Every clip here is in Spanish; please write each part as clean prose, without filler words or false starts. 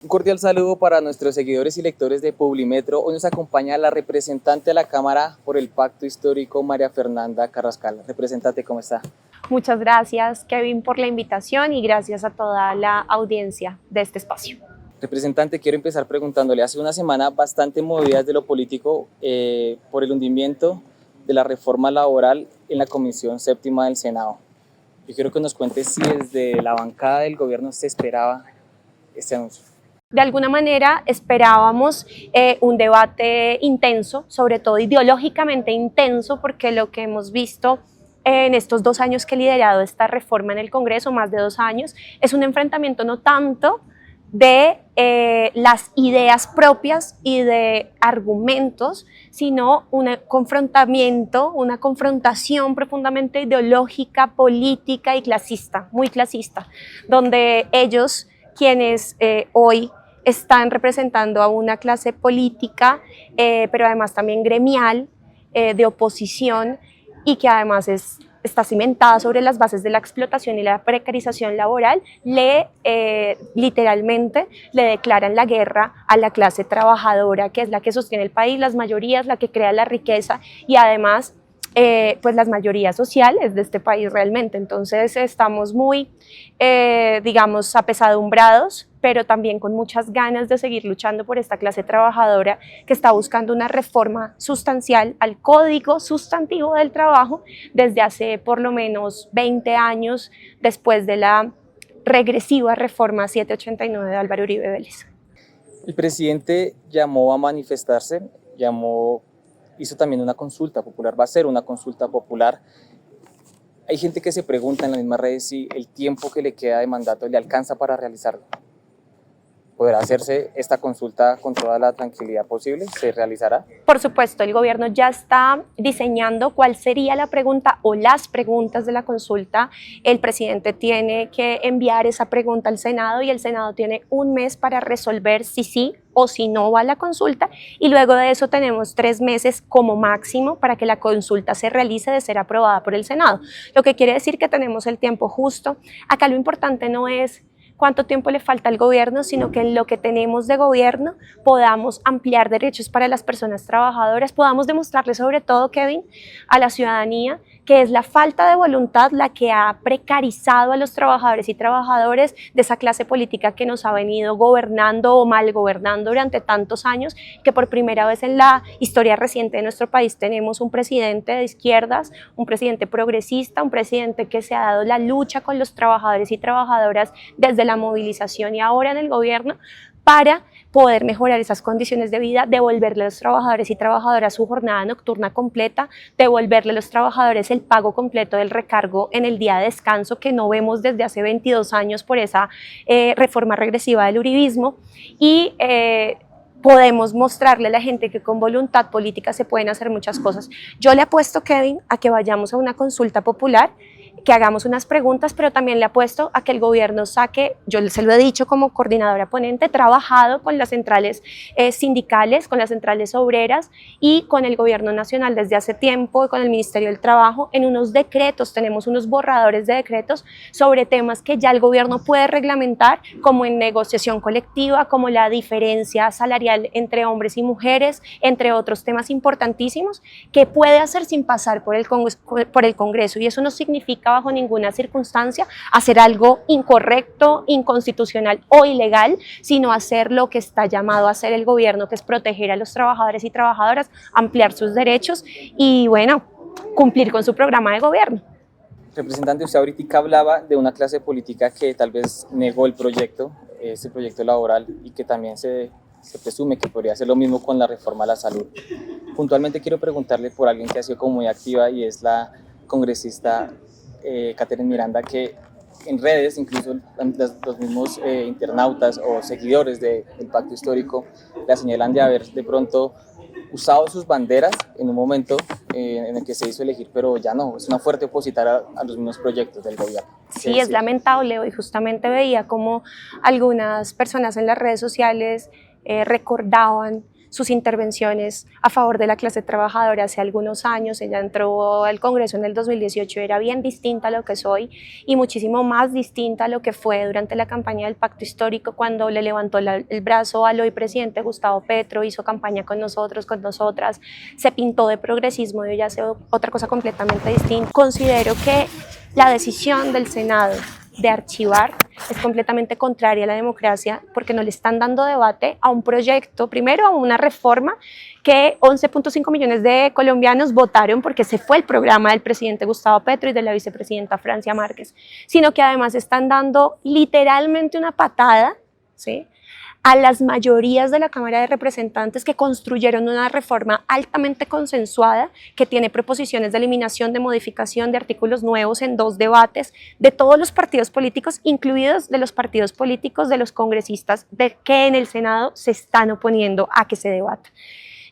Un cordial saludo para nuestros seguidores y lectores de Publimetro. Hoy nos acompaña la representante de la Cámara por el Pacto Histórico, María Fernanda Carrascal. Representante, ¿cómo está? Muchas gracias, Kevin, por la invitación y gracias a toda la audiencia de este espacio. Representante, quiero empezar preguntándole, hace una semana bastante movidas de lo político por el hundimiento de la reforma laboral en la Comisión Séptima del Senado. Yo quiero que nos cuente si desde la bancada del gobierno se esperaba este anuncio. De alguna manera esperábamos un debate intenso, sobre todo ideológicamente intenso, porque lo que hemos visto en estos 2 años que he liderado esta reforma en el Congreso, más de 2 años, es un enfrentamiento no tanto de las ideas propias y de argumentos, sino un confrontamiento, una confrontación profundamente ideológica, política y clasista, muy clasista, donde ellos, quienes hoy están representando a una clase política, pero además también gremial, de oposición, y que además está cimentada sobre las bases de la explotación y la precarización laboral, literalmente le declaran la guerra a la clase trabajadora, que es la que sostiene el país, las mayorías, la que crea la riqueza y además pues las mayorías sociales de este país realmente. Entonces estamos muy, digamos, apesadumbrados, pero también con muchas ganas de seguir luchando por esta clase trabajadora que está buscando una reforma sustancial al Código Sustantivo del Trabajo desde hace por lo menos 20 años después de la regresiva reforma 789 de Álvaro Uribe Vélez. El presidente llamó a manifestarse, hizo también una consulta popular, va a ser una consulta popular. Hay gente que se pregunta en las mismas redes si el tiempo que le queda de mandato le alcanza para realizarlo. ¿Podrá hacerse esta consulta con toda la tranquilidad posible? ¿Se realizará? Por supuesto, el gobierno ya está diseñando cuál sería la pregunta o las preguntas de la consulta. El presidente tiene que enviar esa pregunta al Senado y el Senado tiene 1 mes para resolver si sí o si no va a la consulta, y luego de eso tenemos 3 meses como máximo para que la consulta se realice de ser aprobada por el Senado, lo que quiere decir que tenemos el tiempo justo. Acá lo importante no es cuánto tiempo le falta al gobierno, sino que en lo que tenemos de gobierno podamos ampliar derechos para las personas trabajadoras, podamos demostrarle sobre todo, Kevin, a la ciudadanía que es la falta de voluntad la que ha precarizado a los trabajadores y trabajadoras de esa clase política que nos ha venido gobernando o mal gobernando durante tantos años, que por primera vez en la historia reciente de nuestro país tenemos un presidente de izquierdas, un presidente progresista, un presidente que se ha dado la lucha con los trabajadores y trabajadoras desde la movilización y ahora en el gobierno para poder mejorar esas condiciones de vida, devolverle a los trabajadores y trabajadoras su jornada nocturna completa, devolverle a los trabajadores el pago completo del recargo en el día de descanso que no vemos desde hace 22 años por esa reforma regresiva del uribismo, y podemos mostrarle a la gente que con voluntad política se pueden hacer muchas cosas. Yo le apuesto, Kevin, a que vayamos a una consulta popular, que hagamos unas preguntas, pero también le apuesto a que el gobierno saque, yo se lo he dicho como coordinadora ponente, trabajado con las centrales sindicales, con las centrales obreras y con el gobierno nacional desde hace tiempo, con el Ministerio del Trabajo, en unos decretos, tenemos unos borradores de decretos sobre temas que ya el gobierno puede reglamentar, como en negociación colectiva, como la diferencia salarial entre hombres y mujeres, entre otros temas importantísimos, que puede hacer sin pasar por el Congreso, y eso no significa bajo ninguna circunstancia hacer algo incorrecto, inconstitucional o ilegal, sino hacer lo que está llamado a hacer el gobierno, que es proteger a los trabajadores y trabajadoras, ampliar sus derechos y, bueno, cumplir con su programa de gobierno. Representante, usted ahorita hablaba de una clase política que tal vez negó el proyecto, este proyecto laboral, y que también se presume que podría hacer lo mismo con la reforma a la salud. Puntualmente quiero preguntarle por alguien que ha sido como muy activa y es la congresista Catherine Miranda, que en redes, incluso los mismos internautas o seguidores del Pacto Histórico la señalan de haber de pronto usado sus banderas en un momento en el que se hizo elegir, pero ya no, es una fuerte opositora a los mismos proyectos del gobierno. Sí, es lamentable. Hoy justamente veía como algunas personas en las redes sociales recordaban sus intervenciones a favor de la clase trabajadora hace algunos años. Ella entró al Congreso en el 2018, era bien distinta a lo que soy y muchísimo más distinta a lo que fue durante la campaña del Pacto Histórico, cuando le levantó el brazo al hoy presidente Gustavo Petro, hizo campaña con nosotros, con nosotras, se pintó de progresismo y ella hace otra cosa completamente distinta. Considero que la decisión del Senado de archivar es completamente contraria a la democracia, porque no le están dando debate a un proyecto, primero a una reforma que 11.5 millones de colombianos votaron porque ese fue el programa del presidente Gustavo Petro y de la vicepresidenta Francia Márquez, sino que además están dando literalmente una patada, ¿sí?, a las mayorías de la Cámara de Representantes, que construyeron una reforma altamente consensuada, que tiene proposiciones de eliminación, de modificación de artículos nuevos en 2 debates de todos los partidos políticos, incluidos de los partidos políticos de los congresistas que en el Senado se están oponiendo a que se debata.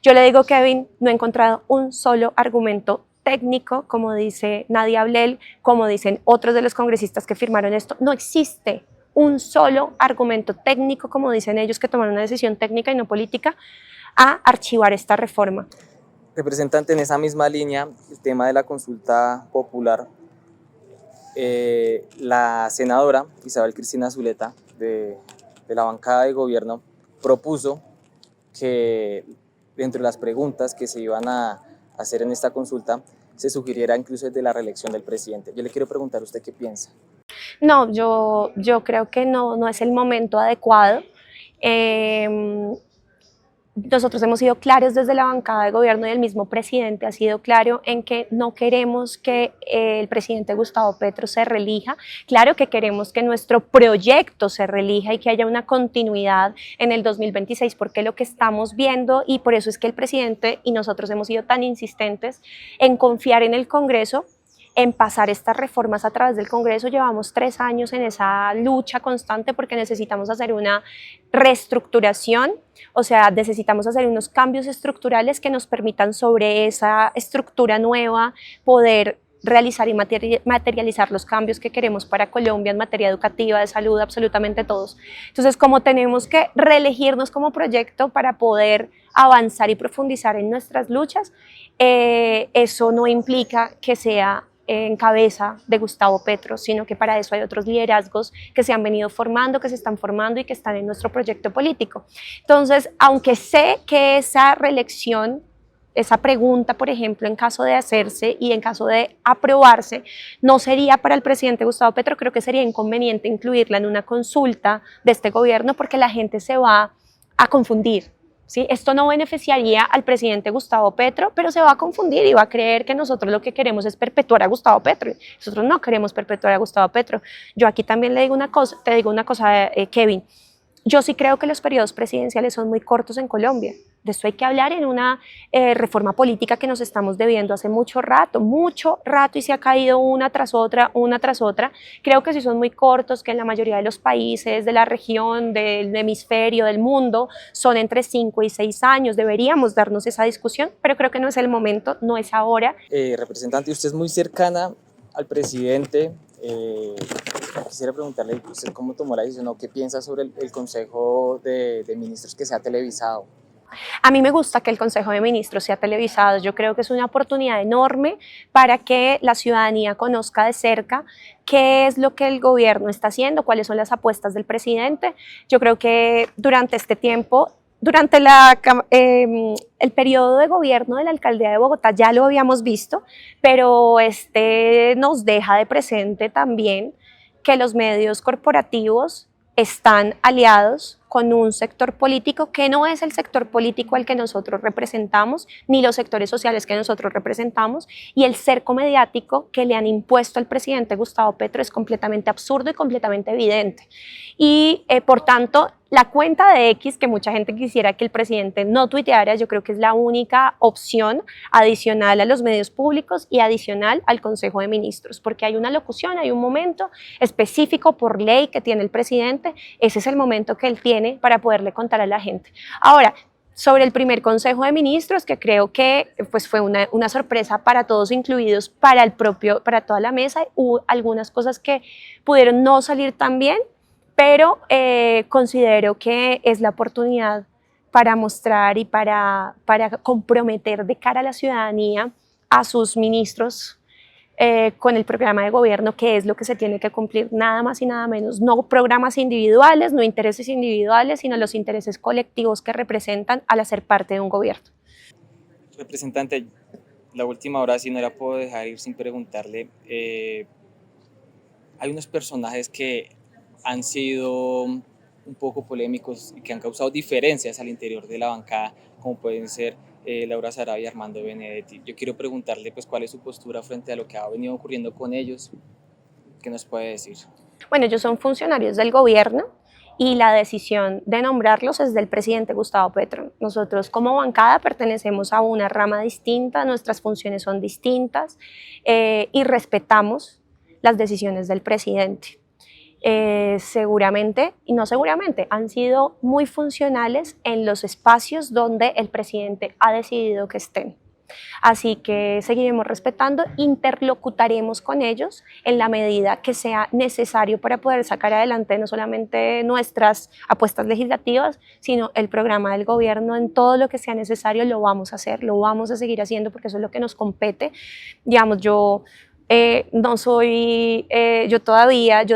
Yo le digo, Kevin, no he encontrado un solo argumento técnico, como dice Nadia Ablel, como dicen otros de los congresistas que firmaron esto. No existe un solo argumento técnico, como dicen ellos, que tomaron una decisión técnica y no política, a archivar esta reforma. Representante, en esa misma línea, el tema de la consulta popular, la senadora Isabel Cristina Zuleta, de la bancada de gobierno, propuso que dentro de las preguntas que se iban a hacer en esta consulta, se sugiriera incluso desde la reelección del presidente. Yo le quiero preguntar a usted qué piensa. No, yo creo que no es el momento adecuado. Nosotros hemos sido claros desde la bancada de gobierno y el mismo presidente ha sido claro en que no queremos que el presidente Gustavo Petro se reelija. Claro que queremos que nuestro proyecto se reelija y que haya una continuidad en el 2026, porque lo que estamos viendo, y por eso es que el presidente y nosotros hemos sido tan insistentes en confiar en el Congreso, en pasar estas reformas a través del Congreso. Llevamos 3 años en esa lucha constante porque necesitamos hacer una reestructuración, o sea, necesitamos hacer unos cambios estructurales que nos permitan sobre esa estructura nueva poder realizar y materializar los cambios que queremos para Colombia en materia educativa, de salud, absolutamente todos. Entonces, como tenemos que reelegirnos como proyecto para poder avanzar y profundizar en nuestras luchas, eso no implica que sea en cabeza de Gustavo Petro, sino que para eso hay otros liderazgos que se han venido formando, que se están formando y que están en nuestro proyecto político. Entonces, aunque sé que esa reelección, esa pregunta, por ejemplo, en caso de hacerse y en caso de aprobarse, no sería para el presidente Gustavo Petro, creo que sería inconveniente incluirla en una consulta de este gobierno, porque la gente se va a confundir. ¿Sí? Esto no beneficiaría al presidente Gustavo Petro, pero se va a confundir y va a creer que nosotros lo que queremos es perpetuar a Gustavo Petro. Nosotros no queremos perpetuar a Gustavo Petro. Yo aquí también te digo una cosa, Kevin. Yo sí creo que los periodos presidenciales son muy cortos en Colombia. De esto hay que hablar en una reforma política que nos estamos debiendo hace mucho rato, y se ha caído una tras otra. Creo que sí son muy cortos, que en la mayoría de los países de la región, del hemisferio, del mundo, son entre 5 y 6 años. Deberíamos darnos esa discusión, pero creo que no es el momento, no es ahora. Representante, usted es muy cercana al presidente. Quisiera preguntarle, ¿usted cómo tomó la decisión o qué piensa sobre el Consejo de Ministros que se ha televisado? A mí me gusta que el Consejo de Ministros sea televisado. Yo creo que es una oportunidad enorme para que la ciudadanía conozca de cerca qué es lo que el gobierno está haciendo, cuáles son las apuestas del presidente. Yo creo que durante este tiempo, durante el periodo de gobierno de la alcaldía de Bogotá ya lo habíamos visto, pero este nos deja de presente también que los medios corporativos están aliados con un sector político que no es el sector político al que nosotros representamos, ni los sectores sociales que nosotros representamos, y el cerco mediático que le han impuesto al presidente Gustavo Petro es completamente absurdo y completamente evidente. Y por tanto, la cuenta de X, que mucha gente quisiera que el presidente no tuiteara, yo creo que es la única opción adicional a los medios públicos y adicional al Consejo de Ministros, porque hay una locución, hay un momento específico por ley que tiene el presidente, ese es el momento que él tiene para poderle contar a la gente. Ahora, sobre el primer Consejo de Ministros, que creo que pues, fue una sorpresa para todos, incluidos para toda la mesa, hubo algunas cosas que pudieron no salir tan bien, pero considero que es la oportunidad para mostrar y para comprometer de cara a la ciudadanía a sus ministros con el programa de gobierno, que es lo que se tiene que cumplir, nada más y nada menos. No programas individuales, no intereses individuales, sino los intereses colectivos que representan al hacer parte de un gobierno. Representante, la última hora sí no la puedo dejar ir sin preguntarle. Hay unos personajes que han sido un poco polémicos y que han causado diferencias al interior de la bancada, como pueden ser Laura Sarabia y Armando Benedetti. Yo quiero preguntarle pues cuál es su postura frente a lo que ha venido ocurriendo con ellos. ¿Qué nos puede decir? Bueno, ellos son funcionarios del gobierno y la decisión de nombrarlos es del presidente Gustavo Petro. Nosotros como bancada pertenecemos a una rama distinta, nuestras funciones son distintas y respetamos las decisiones del presidente. Seguramente, y no seguramente, han sido muy funcionales en los espacios donde el presidente ha decidido que estén. Así que seguiremos respetando, interlocutaremos con ellos en la medida que sea necesario para poder sacar adelante no solamente nuestras apuestas legislativas, sino el programa del gobierno. En todo lo que sea necesario lo vamos a hacer, lo vamos a seguir haciendo porque eso es lo que nos compete. Digamos, yo yo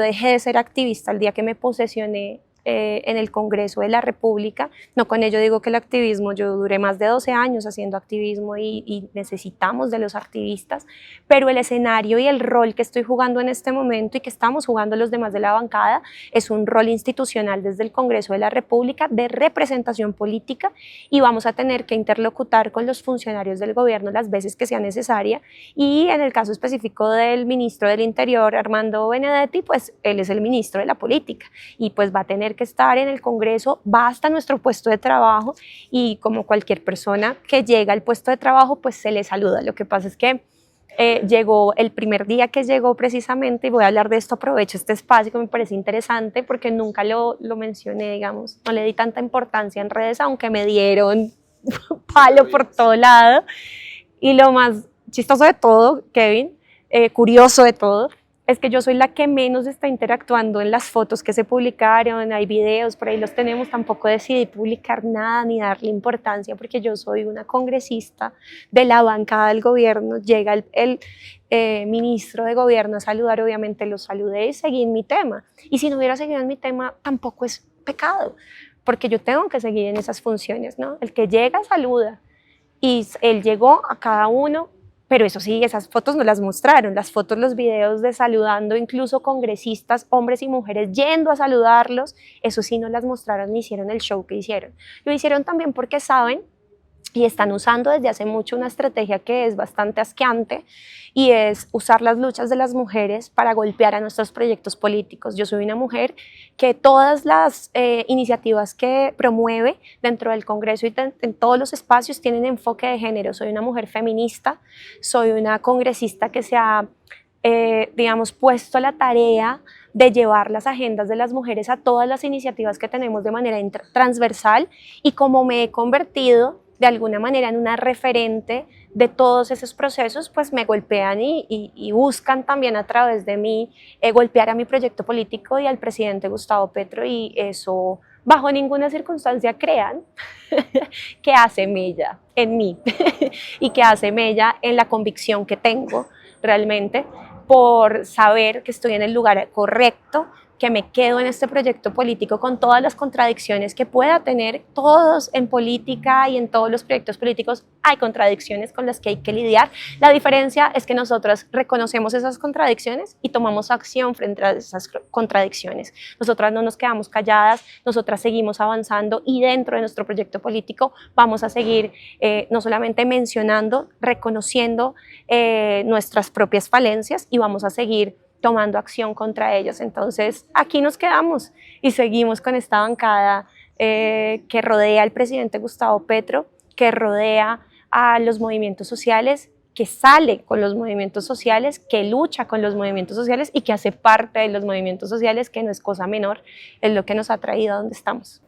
dejé de ser activista el día que me posesioné en el Congreso de la República. No con ello digo que el activismo, yo duré más de 12 años haciendo activismo y necesitamos de los activistas, pero el escenario y el rol que estoy jugando en este momento y que estamos jugando los demás de la bancada es un rol institucional desde el Congreso de la República de representación política y vamos a tener que interlocutar con los funcionarios del gobierno las veces que sea necesaria y en el caso específico del ministro del Interior, Armando Benedetti, pues él es el ministro de la política y pues va a tener que estar en el Congreso, va hasta nuestro puesto de trabajo y como cualquier persona que llega al puesto de trabajo, pues se le saluda. Lo que pasa es que llegó el primer día que llegó precisamente, y voy a hablar de esto, aprovecho este espacio que me parece interesante porque nunca lo mencioné, digamos, no le di tanta importancia en redes, aunque me dieron palo por todo lado. Y lo más chistoso de todo, Kevin, curioso de todo, es que yo soy la que menos está interactuando en las fotos que se publicaron, hay videos, por ahí los tenemos, tampoco decidí publicar nada ni darle importancia porque yo soy una congresista de la bancada del gobierno, llega el ministro de gobierno a saludar, obviamente lo saludé y seguí en mi tema, y si no hubiera seguido en mi tema tampoco es pecado, porque yo tengo que seguir en esas funciones, ¿no? El que llega saluda, y él llegó a cada uno. Pero eso sí, esas fotos no las mostraron, las fotos, los videos de saludando, incluso congresistas, hombres y mujeres yendo a saludarlos, eso sí no las mostraron ni hicieron el show que hicieron. Lo hicieron también porque saben y están usando desde hace mucho una estrategia que es bastante asqueante y es usar las luchas de las mujeres para golpear a nuestros proyectos políticos. Yo soy una mujer que todas las iniciativas que promueve dentro del Congreso y en todos los espacios tienen enfoque de género. Soy una mujer feminista, soy una congresista que se ha, digamos, puesto a la tarea de llevar las agendas de las mujeres a todas las iniciativas que tenemos de manera transversal y como me he convertido de alguna manera en una referente de todos esos procesos, pues me golpean y buscan también a través de mí golpear a mi proyecto político y al presidente Gustavo Petro, y eso bajo ninguna circunstancia crean que hace mella en mí y que hace mella en la convicción que tengo realmente por saber que estoy en el lugar correcto, que me quedo en este proyecto político con todas las contradicciones que pueda tener. Todos en política y en todos los proyectos políticos hay contradicciones con las que hay que lidiar. La diferencia es que nosotras reconocemos esas contradicciones y tomamos acción frente a esas contradicciones. Nosotras no nos quedamos calladas, nosotras seguimos avanzando y dentro de nuestro proyecto político vamos a seguir no solamente mencionando, reconociendo nuestras propias falencias y vamos a seguir tomando acción contra ellos. Entonces aquí nos quedamos y seguimos con esta bancada que rodea al presidente Gustavo Petro, que rodea a los movimientos sociales, que sale con los movimientos sociales, que lucha con los movimientos sociales y que hace parte de los movimientos sociales, que no es cosa menor, es lo que nos ha traído a donde estamos.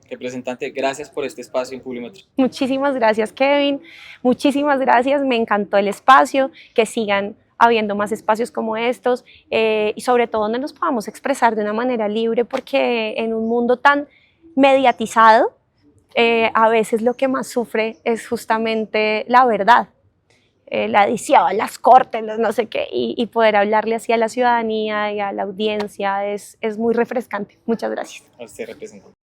Representante, gracias por este espacio en Publimetro. Muchísimas gracias, Kevin, muchísimas gracias, me encantó el espacio, que sigan habiendo más espacios como estos y sobre todo donde nos podamos expresar de una manera libre, porque en un mundo tan mediatizado a veces lo que más sufre es justamente la verdad, la edición, las cortes, los no sé qué, y poder hablarle así a la ciudadanía y a la audiencia es muy refrescante. Muchas gracias. A usted, representante.